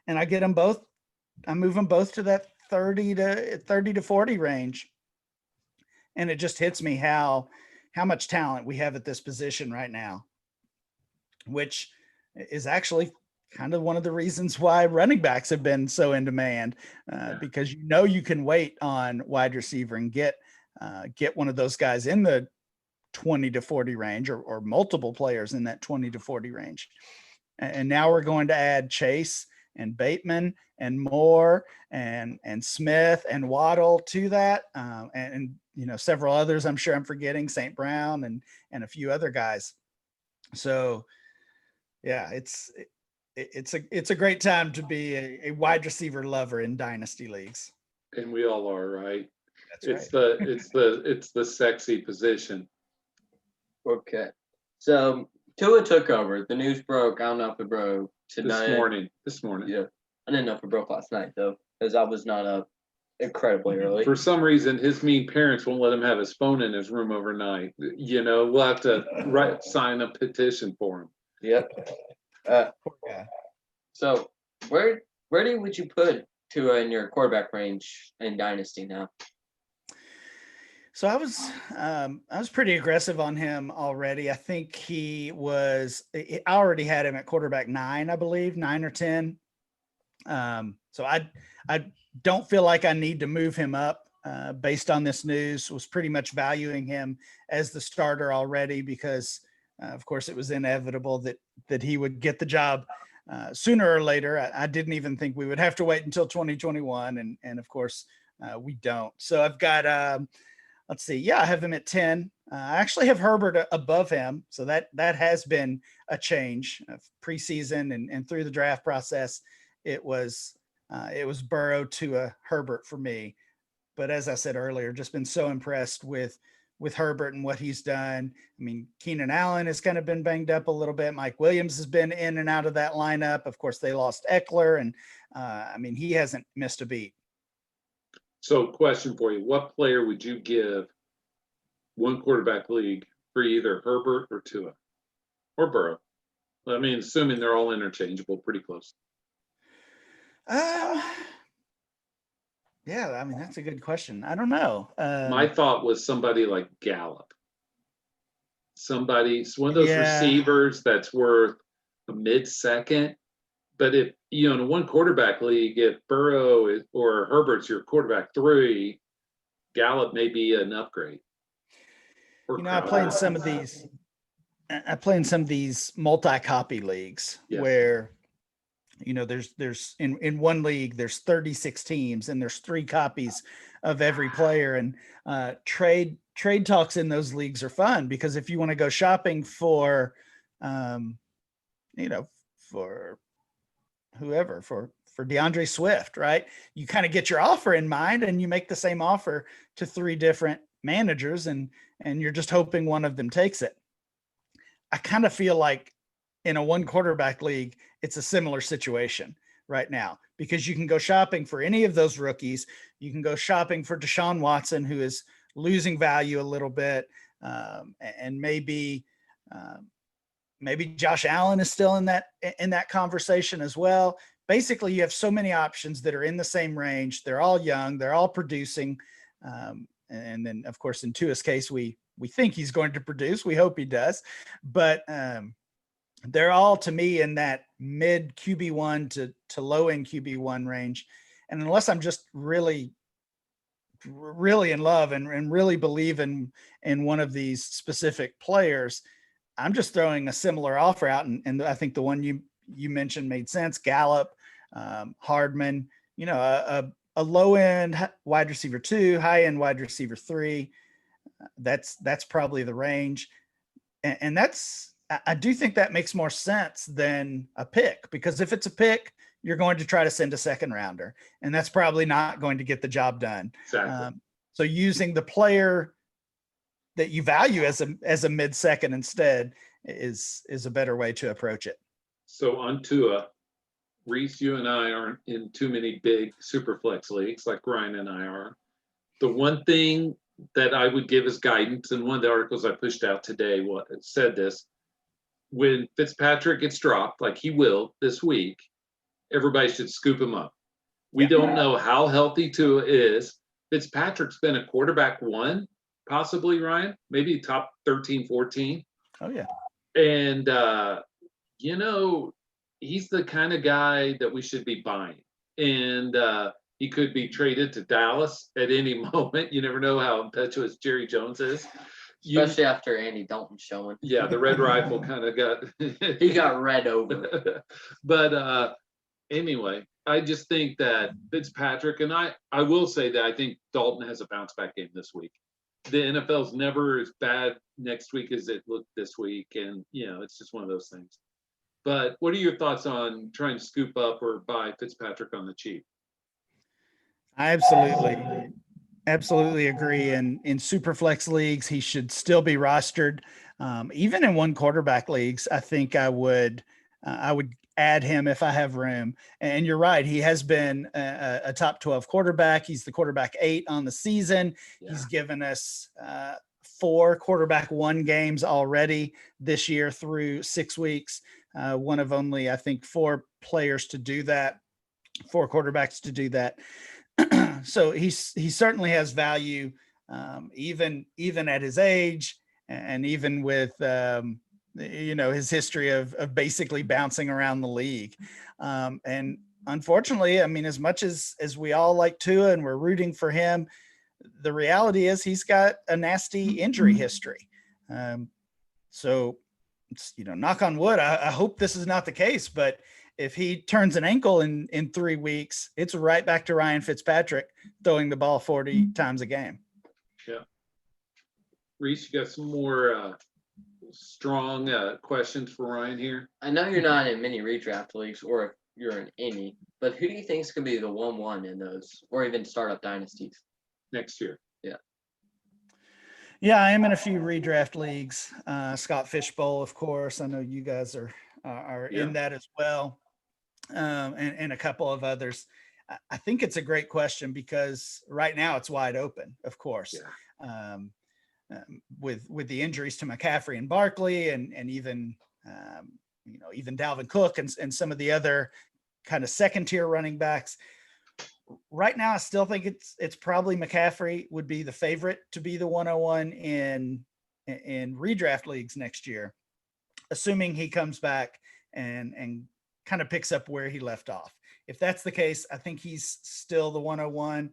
and I get them both. I move them both to that 30 to 40 range. And it just hits me how much talent we have at this position right now, which is actually kind of one of the reasons why running backs have been so in demand, because you can wait on wide receiver and get one of those guys in the 20 to 40 range, or multiple players in that 20 to 40 range. And now we're going to add Chase and Bateman and Moore and Smith and Waddle to that, and several others I'm sure I'm forgetting, St. Brown and a few other guys. So yeah, it's a great time to be a wide receiver lover in dynasty leagues. And we all are, right? That's right. It's the sexy position. Okay, so Tua took over. The news broke. I don't know if it broke tonight. This morning. Yeah. I didn't know if it broke last night, though, because I was not up incredibly early. For some reason, his mean parents won't let him have his phone in his room overnight. We'll have to sign a petition for him. Yep. Poor guy. So where would you put Tua in your quarterback range in Dynasty now? So I was pretty aggressive on him already. I think I already had him at quarterback 9, I believe, 9 or 10. So I don't feel like I need to move him up based on this news. Was pretty much valuing him as the starter already, because of course it was inevitable that he would get the job sooner or later. I didn't even think we would have to wait until 2021. And of course we don't. So I've got, let's see. Yeah, I have him at 10. I actually have Herbert above him. So that has been a change of preseason and through the draft process. it was Burrow to a Herbert for me. But as I said earlier, just been so impressed with Herbert and what he's done. I mean, Keenan Allen has kind of been banged up a little bit. Mike Williams has been in and out of that lineup. Of course, they lost Eckler, and I mean, he hasn't missed a beat. So, question for you: what player would you give one quarterback league for either Herbert or Tua or Burrow? I mean, assuming they're all interchangeable, pretty close. Yeah, I mean, that's a good question. I don't know. My thought was somebody like Gallup. Somebody's one of those receivers that's worth a mid-second. But if, in a one quarterback league, if Burrow or Herbert's your quarterback 3, Gallup may be an upgrade. I play in some of these multi-copy leagues where, there's in one league, there's 36 teams and there's 3 copies of every player, and trade talks in those leagues are fun because if you want to go shopping for, for whoever, for DeAndre Swift, right? You kind of get your offer in mind and you make the same offer to 3 different managers and you're just hoping one of them takes it. I kind of feel like in a one quarterback league, it's a similar situation right now because you can go shopping for any of those rookies. You can go shopping for Deshaun Watson, who is losing value a little bit. And maybe Josh Allen is still in that conversation as well. Basically, you have so many options that are in the same range. They're all young. They're all producing. And then, of course, in Tua's case, we think he's going to produce. We hope he does. But they're all, to me, in that mid QB1 to low end QB1 range. And unless I'm just really in love and really believe in one of these specific players, I'm just throwing a similar offer out. And I think the one you mentioned made sense. Gallup, Hardman, a low end wide receiver 2, high end wide receiver 3. That's probably the range. And I do think that makes more sense than a pick, because if it's a pick, you're going to try to send a second rounder, and that's probably not going to get the job done. Exactly. So using the player that you value as a mid-second instead is a better way to approach it. So on Tua, Rhys, you and I aren't in too many big super flex leagues like Ryan and I are. The one thing that I would give as guidance, and one of the articles I pushed out today said this: when Fitzpatrick gets dropped, like he will this week, everybody should scoop him up. We don't know how healthy Tua is. Fitzpatrick's been a quarterback 1, possibly, Ryan, maybe top 13, 14. Oh, yeah. And, he's the kind of guy that we should be buying. And he could be traded to Dallas at any moment. You never know how impetuous Jerry Jones is. Especially after Andy Dalton showing. Yeah, the red rifle kind of got... he got read over. But anyway, I just think that Fitzpatrick, and I will say that I think Dalton has a bounce back game this week. The NFL's never as bad next week as it looked this week. And, it's just one of those things. But what are your thoughts on trying to scoop up or buy Fitzpatrick on the cheap? I absolutely agree. And in super flex leagues, he should still be rostered. Even in one quarterback leagues, I think I would add him if I have room. And you're right. He has been a top 12 quarterback. He's the quarterback 8 on the season. Yeah. He's given us 4 quarterback 1 games already this year through 6 weeks. One of only, I think, 4 players to do that, 4 quarterbacks to do that. So he certainly has value, even at his age, and even with his history of basically bouncing around the league. And unfortunately, I mean, as much as we all like Tua and we're rooting for him, the reality is he's got a nasty injury history. So, knock on wood, I hope this is not the case, but if he turns an ankle in 3 weeks, it's right back to Ryan Fitzpatrick throwing the ball 40 times a game. Yeah. Rhys, you got some more strong questions for Ryan here? I know you're not in many redraft leagues, or if you're in any. But who do you think is going to be the 1-1 in those, or even startup dynasties? next year. Yeah, I am in a few redraft leagues. Scott Fishbowl, of course. I know you guys are Yeah. in that as well, and a couple of others. I think it's a great question because right now it's wide open, of course. Yeah. With the injuries to McCaffrey and Barkley, and even even Dalvin Cook and some of the other kind of second tier running backs. Right now, I still think it's probably McCaffrey would be the favorite to be the 101 in redraft leagues next year, assuming he comes back and kind of picks up where he left off. If that's the case, I think he's still the 101.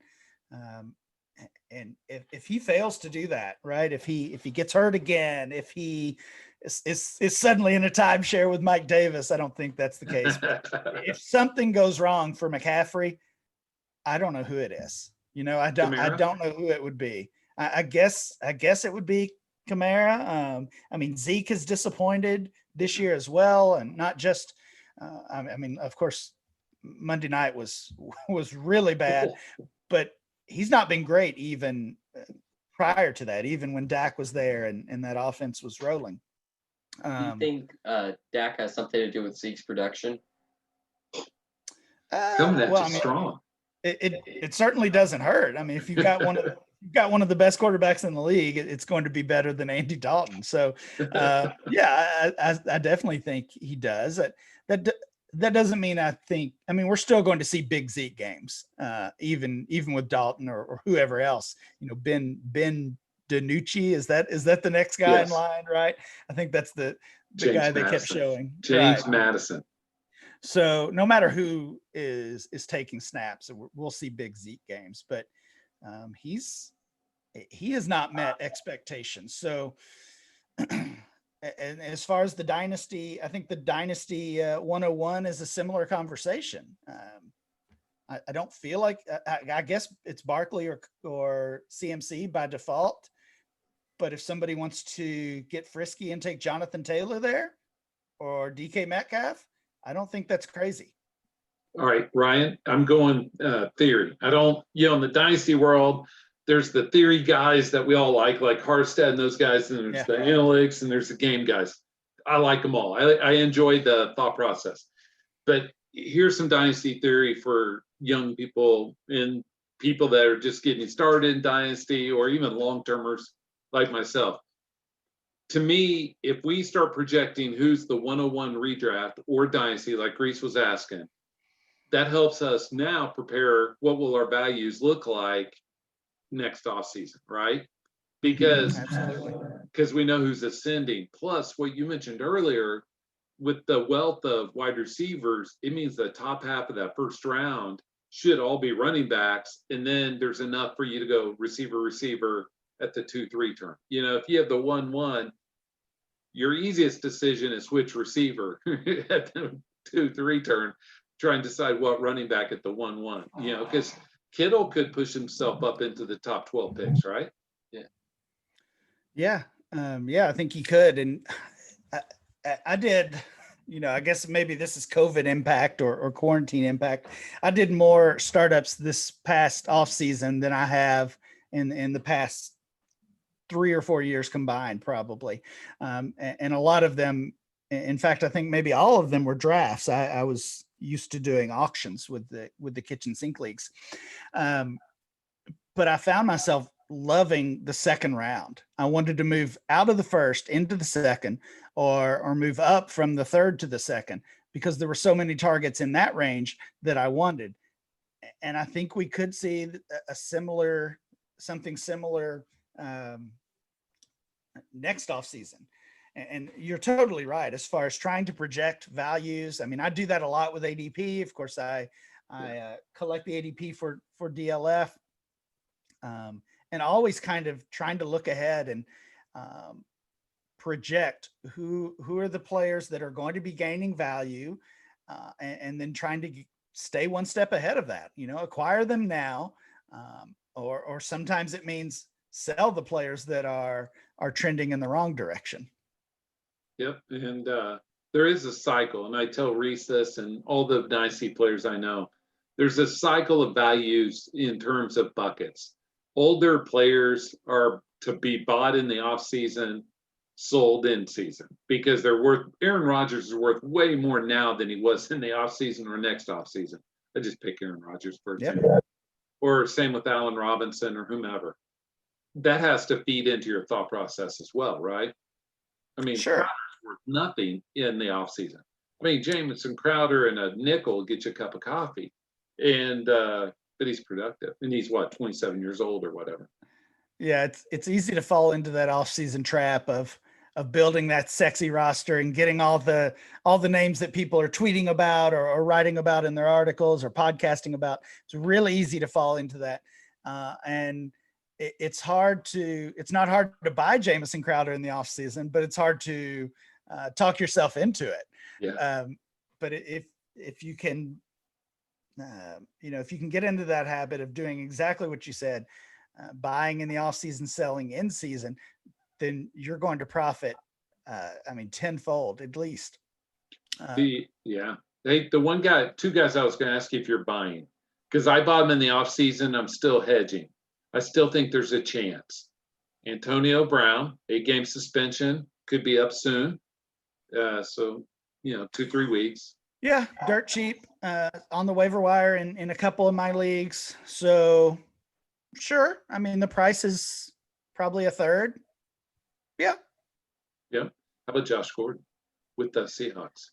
And if he fails to do that, right? If he gets hurt again, if he is suddenly in a timeshare with Mike Davis, I don't think that's the case. But if something goes wrong for McCaffrey, I don't know who it is. I don't know who it would be. I guess it would be Kamara. Zeke is disappointed this year as well, and not just. Of course, Monday night was really bad, but he's not been great even prior to that. Even when Dak was there and that offense was rolling. Do you think Dak has something to do with Zeke's production? Coming at you strong. It certainly doesn't hurt. If you've got one of the best quarterbacks in the league, it's going to be better than Andy Dalton. So, yeah, I definitely think he does. That doesn't mean we're still going to see big Zeke games, even with Dalton or whoever else. Ben DiNucci, is that the next guy in line, right? I think that's the guy they kept showing. James Madison. So no matter who is taking snaps, we'll see big Zeke games, but he has not met expectations. So, and as far as the dynasty, I think the dynasty 101 is a similar conversation. I don't feel like I guess it's Barkley or CMC by default, but if somebody wants to get frisky and take Jonathan Taylor there or DK Metcalf, I don't think that's crazy. All right, Ryan, I'm going theory. I don't, in the dynasty world, there's the theory guys that we all like Harstead and those guys, and there's the analytics and there's the game guys. I like them all. I enjoy the thought process. But here's some dynasty theory for young people and people that are just getting started in dynasty or even long-termers like myself. To me, if we start projecting who's the 101 redraft or dynasty, like Rhys was asking, that helps us now prepare what will our values look like next offseason, right? Because we know who's ascending. Plus, what you mentioned earlier, with the wealth of wide receivers, it means the top half of that first round should all be running backs, and then there's enough for you to go receiver at the 2-3 turn. If you have the 1-1, your easiest decision is which receiver at the 2-3 turn. Try and decide what running back at the 1-1. Because Kittle could push himself up into the top 12 picks, right? Yeah. I think he could. And I did. I guess maybe this is COVID impact or quarantine impact. I did more startups this past off season than I have in the past 3 or 4 years combined, probably. And a lot of them, in fact, I think maybe all of them were drafts. I was used to doing auctions with the kitchen sink leagues. But I found myself loving the second round. I wanted to move out of the first into the second or move up from the third to the second because there were so many targets in that range that I wanted. And I think we could see something similar next off season. And you're totally right as far as trying to project values. I do that a lot with ADP. Of course, I collect the ADP for DLF, and always kind of trying to look ahead and project who are the players that are going to be gaining value, and then trying to stay one step ahead of that. Acquire them now, or sometimes it means sell the players that are trending in the wrong direction. Yep. And there is a cycle, and I tell Rhys this and all the Dynasty players I know. There's a cycle of values in terms of buckets. Older players are to be bought in the off season, sold in season, because they're worth. Aaron Rodgers is worth way more now than he was in the off season or next off season. I just pick Aaron Rodgers for example, or same with Allen Robinson or whomever. That has to feed into your thought process as well, right? I mean, Sure. Crowder's worth nothing in the offseason. I mean, Jamison Crowder and a nickel get you a cup of coffee, and but he's productive, and he's what, 27 years old or whatever. Yeah, it's easy to fall into that off-season trap of building that sexy roster and getting all the names that people are tweeting about or writing about in their articles or podcasting about. It's really easy to fall into that, and it's not hard to buy Jamison Crowder in the offseason, but it's hard to talk yourself into it. Yeah. But if you can, if you can get into that habit of doing exactly what you said, buying in the off season, selling in season, then you're going to profit. Tenfold at least. The two guys I was going to ask you if you're buying, because I bought them in the off season. I'm still hedging. I still think there's a chance. Antonio Brown, 8-game suspension, could be up soon. 2-3 weeks. Yeah, dirt cheap on the waiver wire in a couple of my leagues. So sure. I mean, the price is probably a third. Yeah. Yeah. How about Josh Gordon with the Seahawks?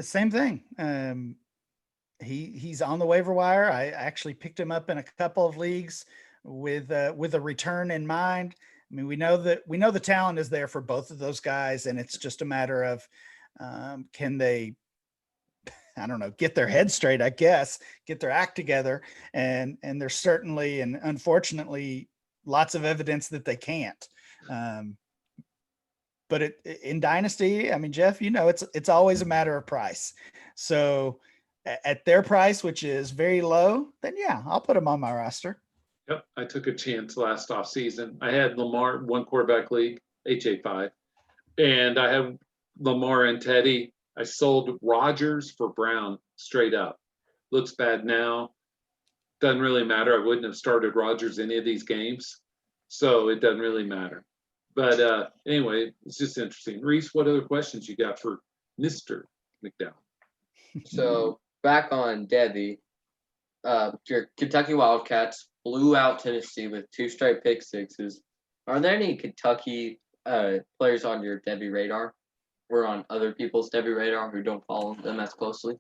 Same thing. He's on the waiver wire. I actually picked him up in a couple of leagues with a return in mind. I mean, we know the talent is there for both of those guys, and it's just a matter of can they, I don't know, get their head straight, I guess, get their act together. And there's certainly, and unfortunately, lots of evidence that they can't. But in Dynasty, I mean, Jeff, it's always a matter of price. So at their price, which is very low, then yeah, I'll put them on my roster. Yep, I took a chance last offseason. I had Lamar, one quarterback league, HA5, and I had Lamar and Teddy. I sold Rodgers for Brown straight up. Looks bad now. Doesn't really matter. I wouldn't have started Rodgers any of these games, so it doesn't really matter. But anyway, it's just interesting. Rhys, what other questions you got for Mr. McDowell? So back on Devy, your Kentucky Wildcats blew out Tennessee with 2 straight pick sixes. Are there any Kentucky players on your Devy radar or on other people's Devy radar who don't follow them as closely?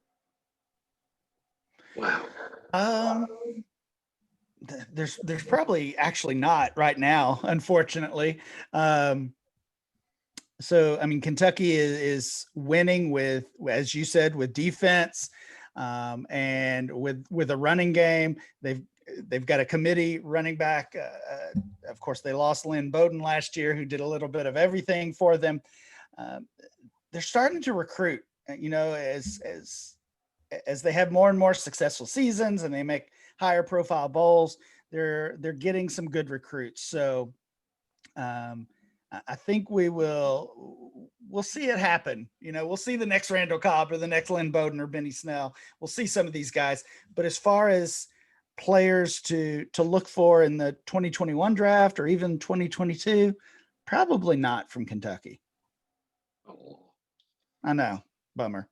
Wow. There's probably actually not right now, unfortunately. So, I mean, Kentucky is winning with, as you said, with defense and with a running game. They've got a committee running back. Of course, they lost Lynn Bowden last year, who did a little bit of everything for them. They're starting to recruit, as they have more and more successful seasons and they make higher profile bowls, they're getting some good recruits. So I think we'll see it happen. We'll see the next Randall Cobb or the next Lynn Bowden or Benny Snell. We'll see some of these guys. But as far as players to look for in the 2021 draft or even 2022, probably not from Kentucky. Oh. I know, bummer.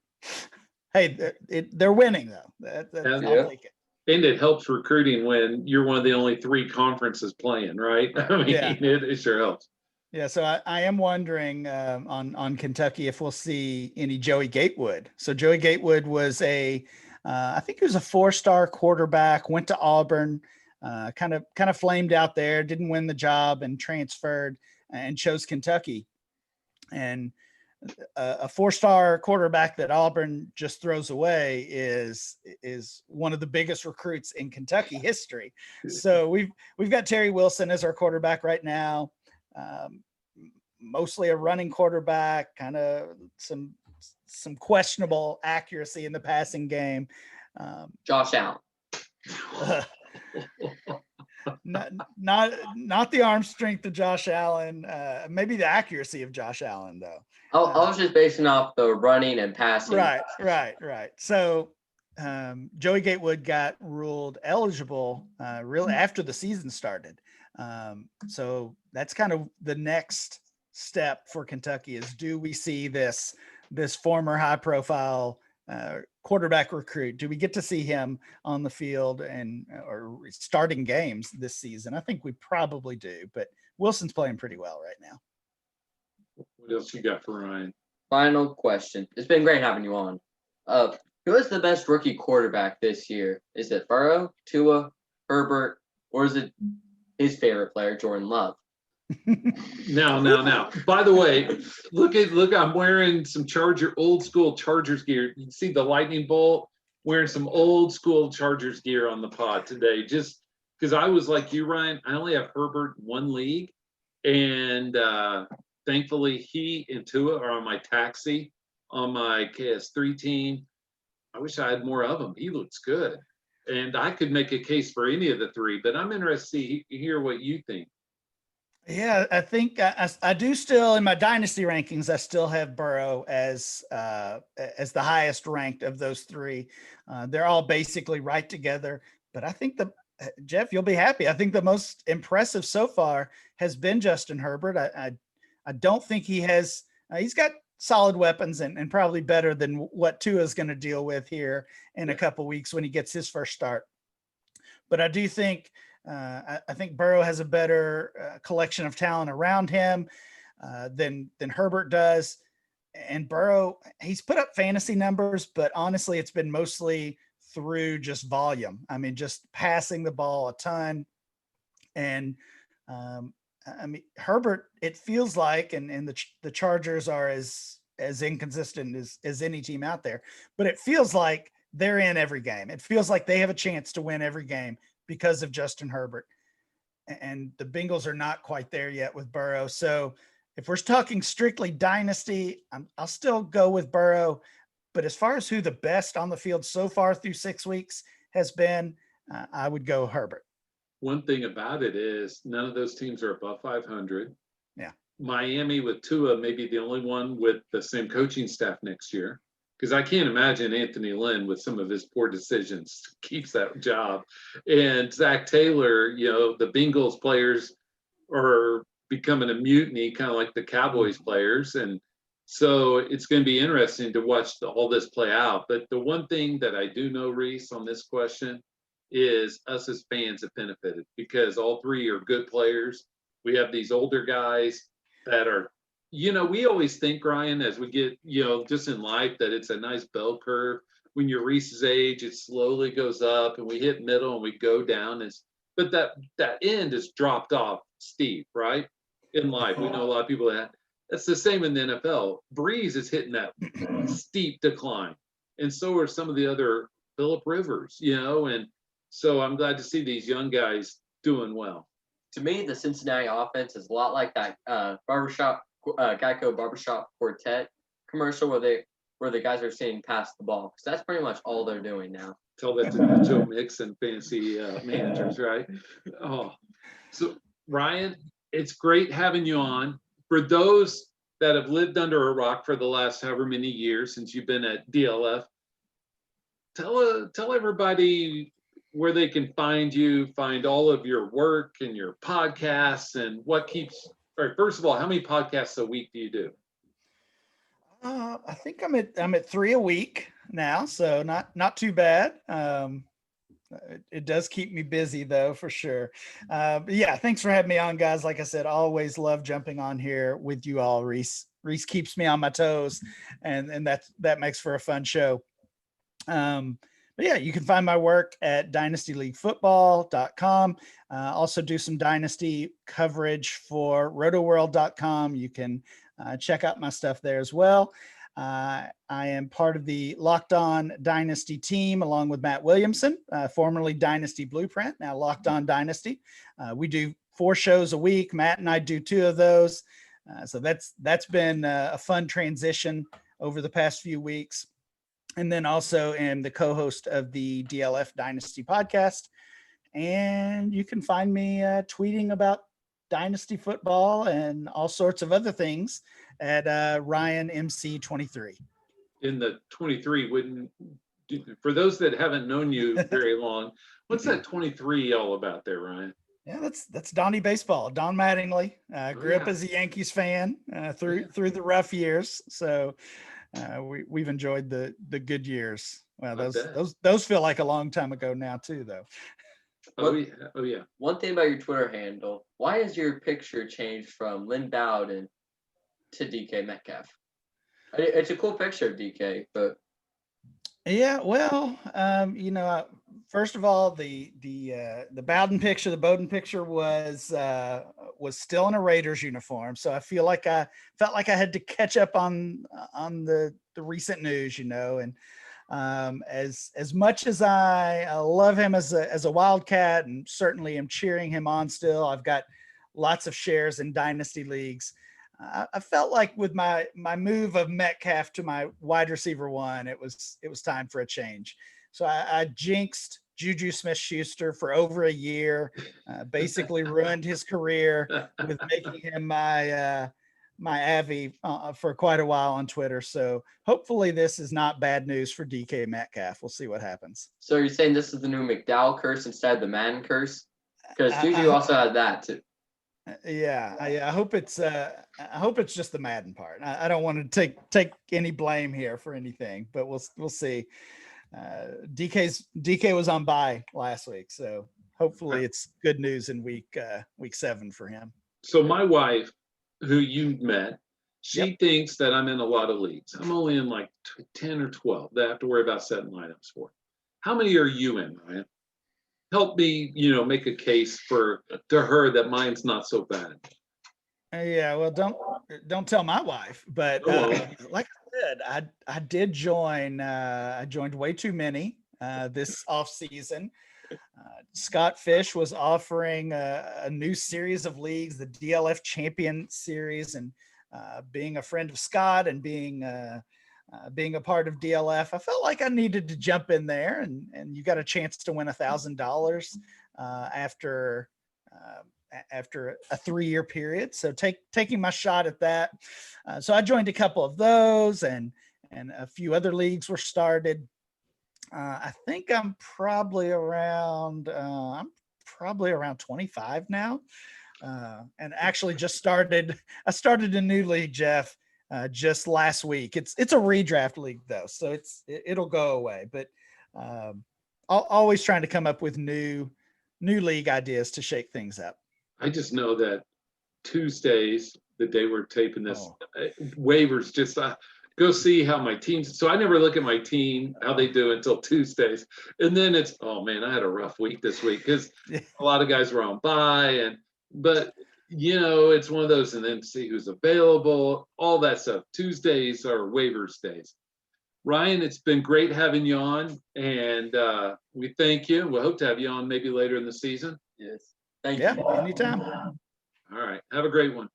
Hey, they're winning though. I'll take it. And it helps recruiting when you're one of the only 3 conferences playing, right? I mean, Yeah. it sure helps. Yeah, so I am wondering on Kentucky if we'll see any Joey Gatewood. So Joey Gatewood was I think he was a 4-star quarterback, went to Auburn, kind of flamed out there, didn't win the job and transferred and chose Kentucky. And a 4-star quarterback that Auburn just throws away is one of the biggest recruits in Kentucky history. So we've got Terry Wilson as our quarterback right now. Mostly a running quarterback, kind of some questionable accuracy in the passing game. Josh Allen. not the arm strength of Josh Allen. Maybe the accuracy of Josh Allen, though. I was just basing off the running and passing. Right. So Joey Gatewood got ruled eligible really after the season started. So that's kind of the next step for Kentucky is, do we see this former high profile quarterback recruit? Do we get to see him on the field or starting games this season? I think we probably do, but Wilson's playing pretty well right now. What else you got for Ryan? Final question. It's been great having you on. Who is the best rookie quarterback this year? Is it Burrow, Tua, Herbert, or is it his favorite player, Jordan Love? Now. By the way, look, I'm wearing some old school Chargers gear. You can see the lightning bolt, wearing some old school Chargers gear on the pod today, just because I was like you, Ryan. I only have Herbert in one league, and thankfully he and Tua are on my taxi on my KS3 team. I wish I had more of him. He looks good, and I could make a case for any of the three, but I'm interested to hear what you think. Yeah, I think I do still, in my dynasty rankings, I still have Burrow as the highest ranked of those three. They're all basically right together, but I think Jeff, you'll be happy. I think the most impressive so far has been Justin Herbert. I don't think he's got solid weapons and probably better than what Tua is going to deal with here in a couple weeks when he gets his first start. But I do think I think Burrow has a better collection of talent around him than Herbert does. And Burrow, he's put up fantasy numbers, but honestly, it's been mostly through just volume. I mean, just passing the ball a ton. And I mean, Herbert, it feels like, and the Chargers are as inconsistent as any team out there, but it feels like they're in every game. It feels like they have a chance to win every game because of Justin Herbert. And the Bengals are not quite there yet with Burrow. So if we're talking strictly dynasty, I'll still go with Burrow. But as far as who the best on the field so far through 6 weeks has been, I would go Herbert. One thing about it is none of those teams are above 500. Yeah. Miami with Tua may be the only one with the same coaching staff next year, because I can't imagine Anthony Lynn with some of his poor decisions keeps that job. And Zach Taylor, the Bengals players are becoming a mutiny, kind of like the Cowboys players. And so it's going to be interesting to watch all this play out. But the one thing that I do know, Rhys, on this question is us as fans have benefited because all three are good players. We have these older guys that are, we always think, Ryan, as we get, just in life, that it's a nice bell curve. When you're Rhys's age, it slowly goes up and we hit middle and we go down. But that end is dropped off steep, right? In life, we know a lot of people that's the same in the NFL. Breeze is hitting that steep decline. And so are some of the other Phillip Rivers, and so I'm glad to see these young guys doing well. To me, the Cincinnati offense is a lot like that Geico Barbershop Quartet commercial where the guys are seeing past the ball, because that's pretty much all they're doing now. Tell that to Joe Mixon fantasy managers, right? Oh, so Ryan, it's great having you on. For those that have lived under a rock for the last however many years since you've been at DLF, tell everybody where they can find you, find all of your work and your podcasts, and what keeps. All right, first of all, how many podcasts a week do you do? I think I'm at 3 a week now, so not too bad. It does keep me busy though, for sure. But yeah, thanks for having me on, guys. Like I said, always love jumping on here with you all. Rhys keeps me on my toes, and that makes for a fun show. But yeah, you can find my work at dynastyleaguefootball.com. Also do some dynasty coverage for rotoworld.com. You can check out my stuff there as well. I am part of the Locked On Dynasty team along with Matt Williamson, formerly Dynasty Blueprint, now Locked On Dynasty. We do 4 shows a week. Matt and I do 2 of those. So that's been a fun transition over the past few weeks. And then also am the co-host of the DLF Dynasty podcast. And you can find me tweeting about Dynasty football and all sorts of other things at Ryan MC23. In the 23, for those that haven't known you very long, what's that 23 all about there, Ryan? Yeah, that's Donnie baseball. Don Mattingly grew up as a Yankees fan through the rough years. So we've enjoyed the good years. Well, those feel like a long time ago now too, though. Oh yeah. One thing about your Twitter handle, why is your picture changed from Lynn Bowden to DK Metcalf? It's a cool picture of DK, but yeah, well, first of all, the Bowden picture, the Bowden picture was still in a Raiders uniform, so I felt like I had to catch up on the recent news, and as much as I love him as a Wildcat and certainly am cheering him on still, I've got lots of shares in Dynasty leagues. I felt like with my move of Metcalf to my wide receiver one, it was time for a change. So I jinxed Juju Smith-Schuster for over a year, basically ruined his career with making him my Avi for quite a while on Twitter. So hopefully this is not bad news for DK Metcalf. We'll see what happens. So you're saying this is the new McDowell curse instead of the Madden curse? Because Juju also had that too. Yeah, I hope it's just the Madden part. I don't want to take any blame here for anything, but we'll see. DK was on bye last week, so hopefully it's good news in week 7 for him. So my wife, who you met, she thinks that I'm in a lot of leagues. I'm only in like 10 or 12 that I have to worry about setting lineups for. How many are you in, Ryan? Help me, make a case to her that mine's not so bad. Yeah, well, don't tell my wife, but like I said, I did join. I joined way too many this off season. Scott Fish was offering a new series of leagues, the DLF Champion Series, and being a friend of Scott and being a part of DLF, I felt like I needed to jump in there, and you got a chance to win $1,000 after a 3-year period. So taking my shot at that. So I joined a couple of those, and a few other leagues were started. I think I'm probably around 25 now, and actually I started a new league, Jeff. Just last week. It's a redraft league though, so it'll go away. But always trying to come up with new league ideas to shake things up. I just know that Tuesdays, the day we're taping this, waivers just go see how my team's. So I never look at my team how they do until Tuesdays, and then it's I had a rough week this week because a lot of guys were on bye, but. It's one of those, and then see who's available, all that stuff. Tuesdays are waivers days. Ryan, it's been great having you on, and we thank you. We hope to have you on maybe later in the season. Yes. Thank you. Yeah, anytime. All right. Have a great one.